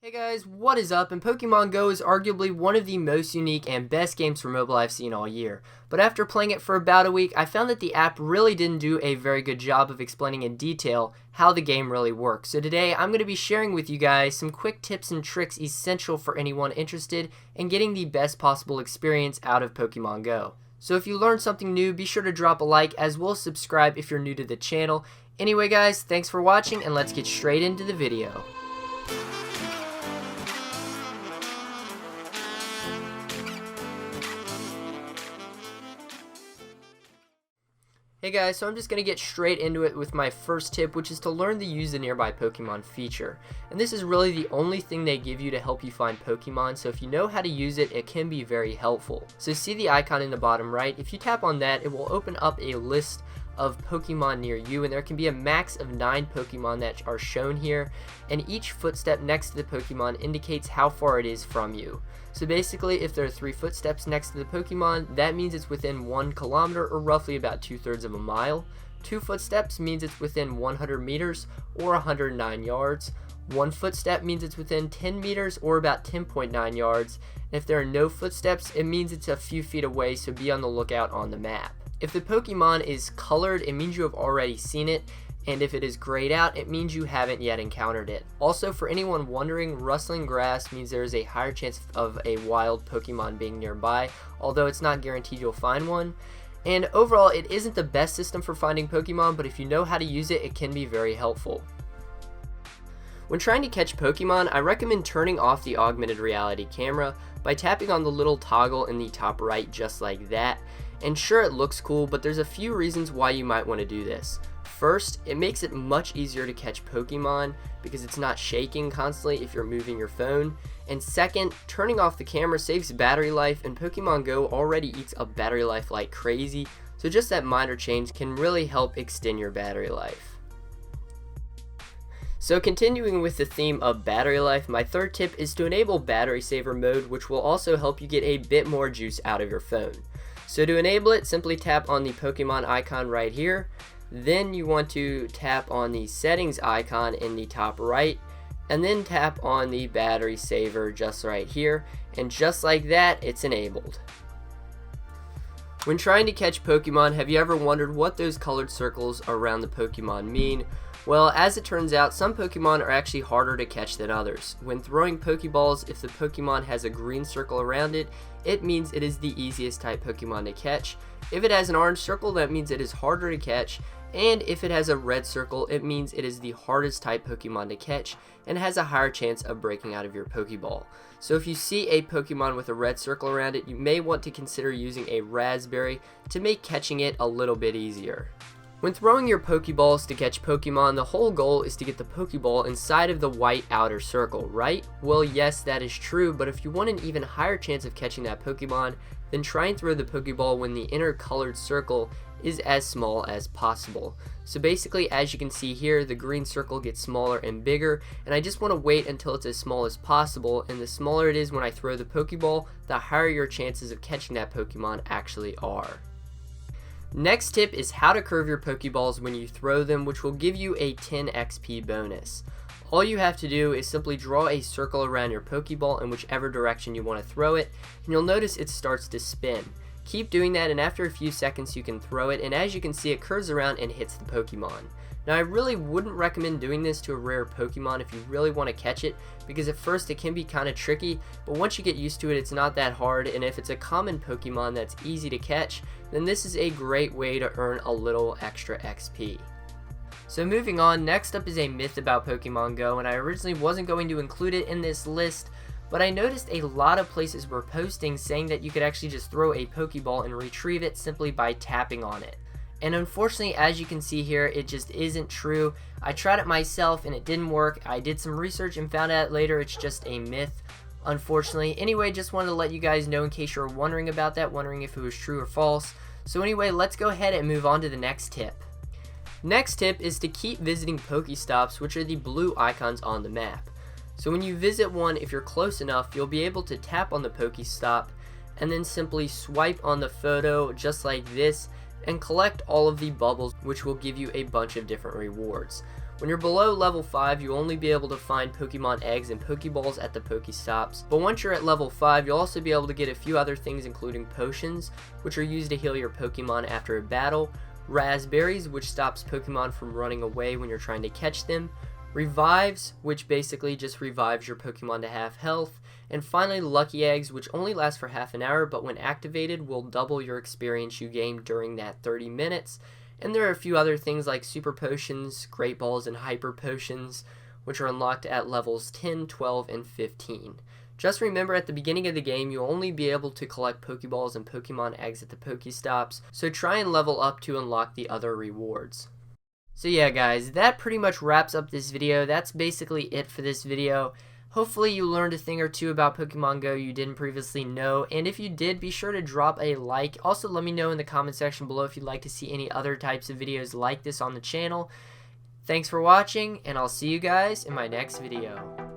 Hey guys, what is up? And Pokemon Go is arguably one of the most unique and best games for mobile I've seen all year. But after playing it for about a week, I found that the app really didn't do a very good job of explaining in detail how the game really works. So today I'm going to be sharing with you guys some quick tips and tricks essential for anyone interested in getting the best possible experience out of Pokemon Go. So if you learned something new, be sure to drop a like as well as subscribe if you're new to the channel. Anyway guys, thanks for watching and let's get straight into the video. Hey guys, so I'm just going to get straight into it with my first tip, which is to learn to use the nearby Pokemon feature. And this is really the only thing they give you to help you find Pokemon, so if you know how to use it, it can be very helpful. So see the icon in the bottom right? If you tap on that, it will open up a list of Pokemon near you, and there can be a max of 9 Pokemon that are shown here, and each footstep next to the Pokemon indicates how far it is from you. So basically, if there are 3 footsteps next to the Pokemon, that means it's within 1 kilometer or roughly about 2/3 of a mile. 2 footsteps means it's within 100 meters or 109 yards. 1 footstep means it's within 10 meters or about 10.9 yards. And if there are no footsteps, it means it's a few feet away, so be on the lookout on the map. If the Pokemon is colored, it means you have already seen it, and if it is grayed out, it means you haven't yet encountered it. Also, for anyone wondering, rustling grass means there is a higher chance of a wild Pokemon being nearby, although it's not guaranteed you'll find one. And overall, it isn't the best system for finding Pokemon, but if you know how to use it, it can be very helpful. When trying to catch Pokemon, I recommend turning off the augmented reality camera by tapping on the little toggle in the top right just like that. And sure, it looks cool, but there's a few reasons why you might want to do this. First, it makes it much easier to catch Pokemon because it's not shaking constantly if you're moving your phone. And second, turning off the camera saves battery life, and Pokemon Go already eats up battery life like crazy, so just that minor change can really help extend your battery life. So continuing with the theme of battery life, my third tip is to enable battery saver mode, which will also help you get a bit more juice out of your phone. So to enable it, simply tap on the Pokemon icon right here. Then you want to tap on the settings icon in the top right, and then tap on the battery saver just right here, and just like that, it's enabled. When trying to catch Pokemon, have you ever wondered what those colored circles around the Pokemon mean? Well, as it turns out, some Pokemon are actually harder to catch than others. When throwing Pokeballs, if the Pokemon has a green circle around it, it means it is the easiest type Pokemon to catch. If it has an orange circle, that means it is harder to catch. And if it has a red circle, it means it is the hardest type Pokemon to catch and has a higher chance of breaking out of your Pokeball. So if you see a Pokemon with a red circle around it, you may want to consider using a raspberry to make catching it a little bit easier. When throwing your Pokeballs to catch Pokemon, the whole goal is to get the Pokeball inside of the white outer circle, right? Well, yes, that is true, but if you want an even higher chance of catching that Pokemon, then try and throw the Pokeball when the inner colored circle is as small as possible. So basically, as you can see here, the green circle gets smaller and bigger, and I just want to wait until it's as small as possible, and the smaller it is when I throw the Pokeball, the higher your chances of catching that Pokemon actually are. Next tip is how to curve your Pokeballs when you throw them, which will give you a 10 XP bonus. All you have to do is simply draw a circle around your Pokeball in whichever direction you want to throw it, and you'll notice it starts to spin. Keep doing that, and after a few seconds you can throw it, and as you can see, it curves around and hits the Pokemon. Now, I really wouldn't recommend doing this to a rare Pokemon if you really want to catch it, because at first it can be kind of tricky, but once you get used to it, it's not that hard, and if it's a common Pokemon that's easy to catch, then this is a great way to earn a little extra XP. So moving on, next up is a myth about Pokemon Go, and I originally wasn't going to include it in this list, but I noticed a lot of places were posting saying that you could actually just throw a Pokeball and retrieve it simply by tapping on it. And unfortunately, as you can see here, it just isn't true. I tried it myself and it didn't work. I did some research and found out later it's just a myth, unfortunately. Anyway, just wanted to let you guys know in case you were wondering about that, wondering if it was true or false. So anyway, let's go ahead and move on to the next tip. Next tip is to keep visiting Pokestops, which are the blue icons on the map. So when you visit one, if you're close enough, you'll be able to tap on the Pokestop and then simply swipe on the photo just like this and collect all of the bubbles, which will give you a bunch of different rewards. When you're below level 5, you'll only be able to find Pokemon eggs and Pokeballs at the Pokestops, but once you're at level 5, you'll also be able to get a few other things, including potions, which are used to heal your Pokemon after a battle, raspberries, which stops Pokemon from running away when you're trying to catch them, revives, which basically just revives your Pokemon to half health, and finally lucky eggs, which only last for half an hour, but when activated will double your experience you gain during that 30 minutes. And there are a few other things like super potions, great balls, and hyper potions, which are unlocked at levels 10, 12, and 15. Just remember, at the beginning of the game, you'll only be able to collect Pokeballs and Pokemon eggs at the Pokestops, so try and level up to unlock the other rewards. So yeah guys, that pretty much wraps up this video. That's basically it for this video. Hopefully you learned a thing or two about Pokemon Go you didn't previously know, and if you did, be sure to drop a like. Also, let me know in the comment section below if you'd like to see any other types of videos like this on the channel. Thanks for watching, and I'll see you guys in my next video.